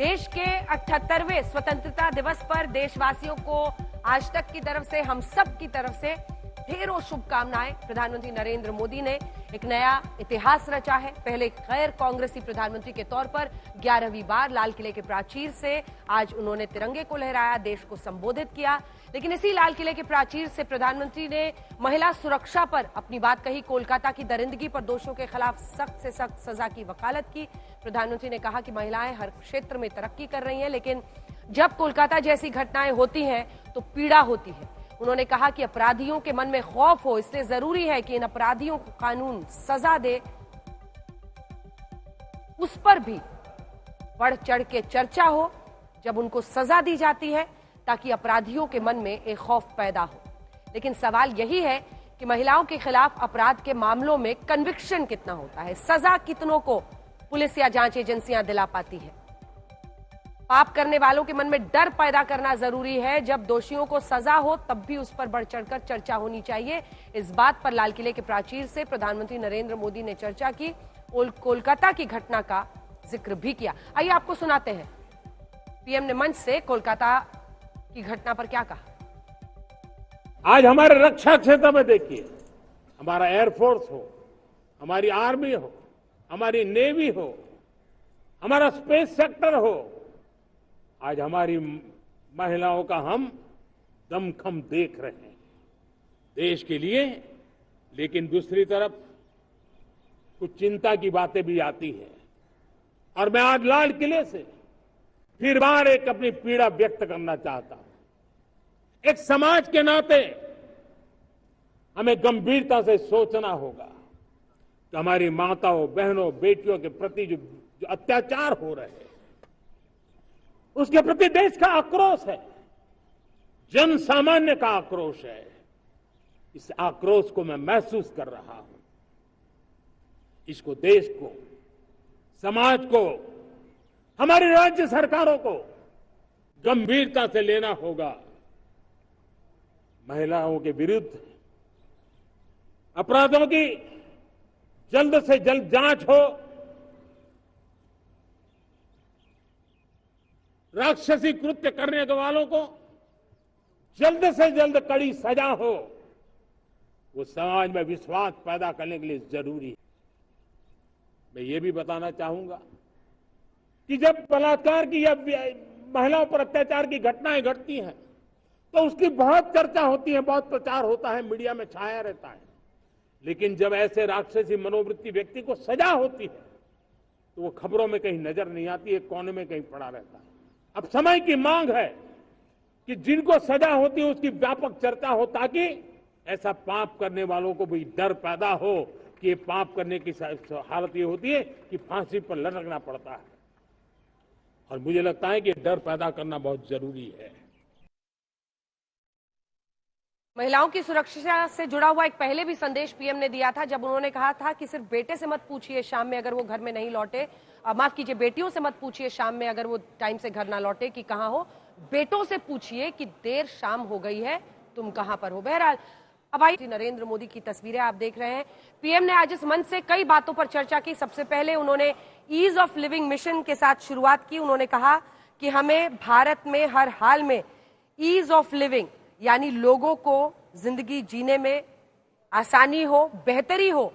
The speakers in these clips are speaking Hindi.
देश के 78वें स्वतंत्रता दिवस पर देशवासियों को आज तक की तरफ से, हम सब की तरफ से ढेरों शुभकामनाएं। प्रधानमंत्री नरेंद्र मोदी ने एक नया इतिहास रचा है। पहले गैर कांग्रेसी प्रधानमंत्री के तौर पर 11वीं बार लाल किले के प्राचीर से आज उन्होंने तिरंगे को लहराया, देश को संबोधित किया। लेकिन इसी लाल किले के प्राचीर से प्रधानमंत्री ने महिला सुरक्षा पर अपनी बात कही। कोलकाता की दरिंदगी पर दोषियों के खिलाफ सख्त से सख्त सजा की वकालत की। प्रधानमंत्री ने कहा कि महिलाएं हर क्षेत्र में तरक्की कर रही हैं, लेकिन जब कोलकाता जैसी घटनाएं होती हैं तो पीड़ा होती है। उन्होंने कहा कि अपराधियों के मन में खौफ हो, इसलिए जरूरी है कि इन अपराधियों को कानून सजा दे। उस पर भी बढ़ चढ़ के चर्चा हो जब उनको सजा दी जाती है, ताकि अपराधियों के मन में एक खौफ पैदा हो। लेकिन सवाल यही है कि महिलाओं के खिलाफ अपराध के मामलों में कन्विक्शन कितना होता है, सजा कितनों को पुलिस या जांच एजेंसियां दिला पाती है। पाप करने वालों के मन में डर पैदा करना जरूरी है। जब दोषियों को सजा हो तब भी उस पर बढ़ चढ़कर चर्चा होनी चाहिए। इस बात पर लाल किले के प्राचीर से प्रधानमंत्री नरेंद्र मोदी ने चर्चा की, कोलकाता की घटना का जिक्र भी किया। आइए आपको सुनाते हैं पीएम ने मंच से कोलकाता की घटना पर क्या कहा। आज हमारे रक्षा क्षेत्र में देखिए, हमारा एयरफोर्स हो, हमारी आर्मी हो, हमारी नेवी हो, हमारा स्पेस सेक्टर हो, आज हमारी महिलाओं का हम दमखम देख रहे हैं देश के लिए। लेकिन दूसरी तरफ कुछ चिंता की बातें भी आती है, और मैं आज लाल किले से फिर बार एक अपनी पीड़ा व्यक्त करना चाहता हूं। एक समाज के नाते हमें गंभीरता से सोचना होगा कि हमारी माताओं, बहनों, बेटियों के प्रति जो अत्याचार हो रहे हैं, उसके प्रति देश का आक्रोश है, जन सामान्य का आक्रोश है। इस आक्रोश को मैं महसूस कर रहा हूं। इसको देश को, समाज को, हमारी राज्य सरकारों को गंभीरता से लेना होगा। महिलाओं के विरुद्ध अपराधों की जल्द से जल्द जांच हो, राक्षसी कृत्य करने वालों को जल्द से जल्द कड़ी सजा हो। वो समाज में विश्वास पैदा करने के लिए जरूरी है। मैं ये भी बताना चाहूंगा कि जब बलात्कार की या महिलाओं पर अत्याचार की घटनाएं घटती हैं तो उसकी बहुत चर्चा होती है, बहुत प्रचार होता है, मीडिया में छाया रहता है। लेकिन जब ऐसे राक्षसी मनोवृत्ति व्यक्ति को सजा होती है तो वो खबरों में कहीं नजर नहीं आती, एक कोने में कहीं पड़ा रहता है। अब समय की मांग है कि जिनको सजा होती है उसकी व्यापक चर्चा हो, ताकि ऐसा पाप करने वालों को भी डर पैदा हो कि ये पाप करने की हालत ये होती है कि फांसी पर लटकना पड़ता है। और मुझे लगता है कि डर पैदा करना बहुत जरूरी है। महिलाओं की सुरक्षा से जुड़ा हुआ एक पहले भी संदेश पीएम ने दिया था, जब उन्होंने कहा था कि सिर्फ बेटे से मत पूछिए शाम में अगर वो घर में नहीं लौटे, माफ कीजिए, बेटियों से मत पूछिए शाम में अगर वो टाइम से घर ना लौटे कि कहां हो, बेटों से पूछिए कि देर शाम हो गई है, तुम कहां पर हो। बहरहाल अब आई नरेंद्र मोदी की तस्वीरें आप देख रहे हैं। पीएम ने आज इस मंच से कई बातों पर चर्चा की। सबसे पहले उन्होंने ईज ऑफ लिविंग मिशन के साथ शुरुआत की। उन्होंने कहा कि हमें भारत में हर हाल में ईज ऑफ लिविंग, यानी लोगों को जिंदगी जीने में आसानी हो, बेहतरी हो,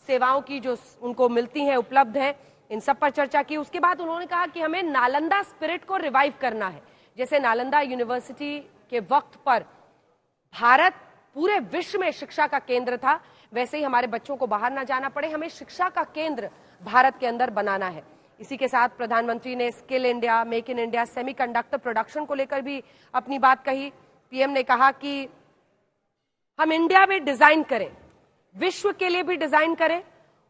सेवाओं की जो उनको मिलती हैं, उपलब्ध हैं, इन सब पर चर्चा की। उसके बाद उन्होंने कहा कि हमें नालंदा स्पिरिट को रिवाइव करना है। जैसे नालंदा यूनिवर्सिटी के वक्त पर भारत पूरे विश्व में शिक्षा का केंद्र था, वैसे ही हमारे बच्चों को बाहर ना जाना पड़े, हमें शिक्षा का केंद्र भारत के अंदर बनाना है। इसी के साथ प्रधानमंत्री ने skill India, make in India, semiconductor production को लेकर भी अपनी बात कही। पीएम ने कहा कि हम इंडिया में डिजाइन करें, विश्व के लिए भी डिजाइन करें,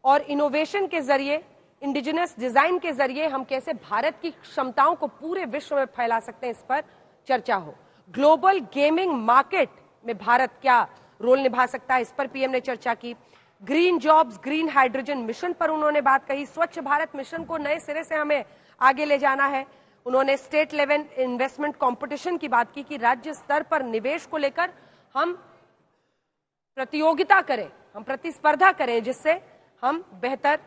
और इनोवेशन के जरिए, इंडिजिनस डिजाइन के जरिए हम कैसे भारत की क्षमताओं को पूरे विश्व में फैला सकते हैं, इस पर चर्चा हो। ग्लोबल गेमिंग मार्केट में भारत क्या रोल निभा सकता है, इस पर पीएम ने चर्चा की। Green jobs, green hydrogen mission पर उन्होंने बात कही। स्वच्छ भारत मिशन को नए सिरे से हमें आगे ले जाना है। उन्होंने स्टेट लेवल इन्वेस्टमेंट कंपटीशन की बात की कि राज्य स्तर पर निवेश को लेकर हम प्रतियोगिता करें, हम प्रतिस्पर्धा करें, जिससे हम बेहतर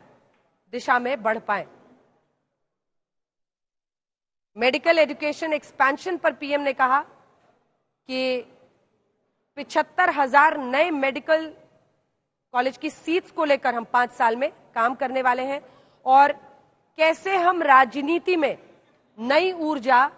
दिशा में बढ़ पाएं। मेडिकल एजुकेशन एक्सपेंशन पर पीएम ने कहा कि 75,000 नए मेडिकल कॉलेज की सीट्स को लेकर हम 5 साल में काम करने वाले हैं और कैसे हम राजनीति में नई ऊर्जा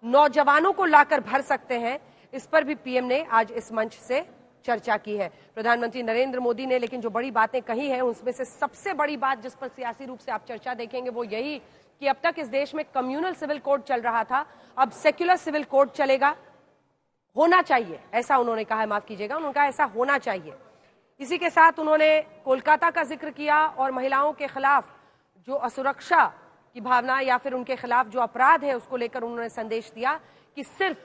नौजवानों को लाकर भर सकते हैं, इस पर भी पीएम ने आज इस मंच से चर्चा की है। प्रधानमंत्री नरेंद्र मोदी ने लेकिन जो बड़ी बातें कही हैं उसमें से सबसे बड़ी बात जिस पर सियासी रूप से आप चर्चा देखेंगे वो यही कि अब तक इस देश में कम्युनल सिविल कोड चल रहा था, अब सेक्युलर सिविल कोड चलेगा, होना चाहिए, ऐसा उन्होंने कहा है, माफ कीजिएगा, उन्होंने कहा ऐसा होना चाहिए। इसी के साथ उन्होंने कोलकाता का जिक्र किया और महिलाओं के खिलाफ जो असुरक्षा की भावना या फिर उनके खिलाफ जो अपराध है उसको लेकर उन्होंने संदेश दिया कि सिर्फ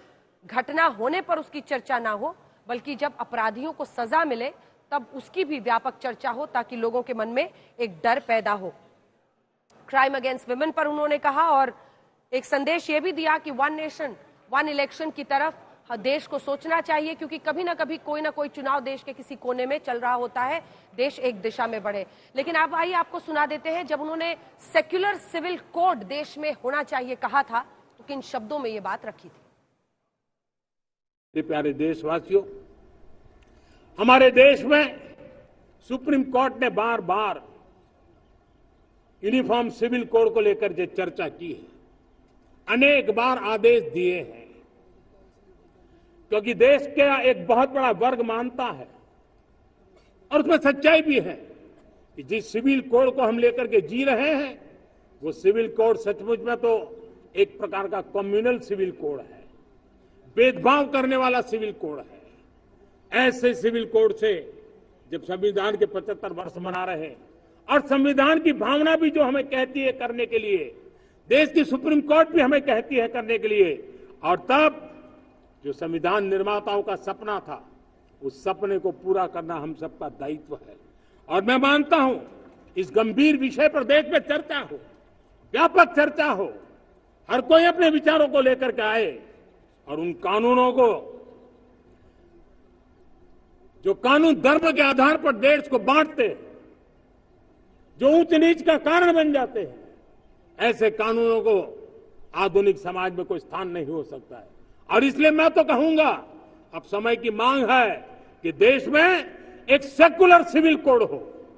घटना होने पर उसकी चर्चा ना हो बल्कि जब अपराधियों को सजा मिले तब उसकी भी व्यापक चर्चा हो ताकि लोगों के मन में एक डर पैदा हो। क्राइम अगेंस्ट विमेन पर उन्होंने कहा और एक संदेश ये भी दिया कि वन नेशन वन इलेक्शन की तरफ देश को सोचना चाहिए क्योंकि कभी ना कभी कोई ना कोई चुनाव देश के किसी कोने में चल रहा होता है, देश एक दिशा में बढ़े। लेकिन अब आइए आपको सुना देते हैं जब उन्होंने सेक्युलर सिविल कोड देश में होना चाहिए कहा था तो किन शब्दों में ये बात रखी थी। प्यारे देशवासियों, हमारे देश में सुप्रीम कोर्ट ने बार बार यूनिफॉर्म सिविल कोड को लेकर जो चर्चा की है, अनेक बार आदेश दिए हैं क्योंकि देश का एक बहुत बड़ा वर्ग मानता है और उसमें सच्चाई भी है कि जिस सिविल कोड को हम लेकर के जी रहे हैं वो सिविल कोड सचमुच में तो एक प्रकार का कम्युनल सिविल कोड है, भेदभाव करने वाला सिविल कोड है। ऐसे सिविल कोड से जब संविधान के 75 वर्ष मना रहे हैं और संविधान की भावना भी जो हमें कहती है करने के लिए, देश की सुप्रीम कोर्ट भी हमें कहती है करने के लिए, और तब जो संविधान निर्माताओं का सपना था उस सपने को पूरा करना हम सबका दायित्व है। और मैं मानता हूं इस गंभीर विषय पर देश में चर्चा हो, व्यापक चर्चा हो, हर कोई अपने विचारों को लेकर के आए और उन कानूनों को जो कानून धर्म के आधार पर देश को बांटते हैं, जो ऊंच नीच का कारण बन जाते हैं, ऐसे कानूनों को आधुनिक समाज में कोई स्थान नहीं हो सकता है। और इसलिए मैं तो कहूंगा अब समय की मांग है कि देश में एक सेकुलर सिविल कोड हो।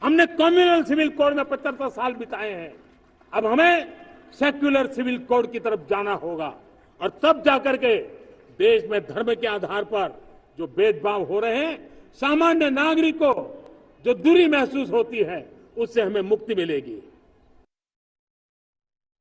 हमने कम्युनल सिविल कोड में 75 साल बिताए हैं, अब हमें सेक्युलर सिविल कोड की तरफ जाना होगा और तब जाकर के देश में धर्म के आधार पर जो भेदभाव हो रहे हैं, सामान्य नागरिक को जो दूरी महसूस होती है उससे हमें मुक्ति मिलेगी।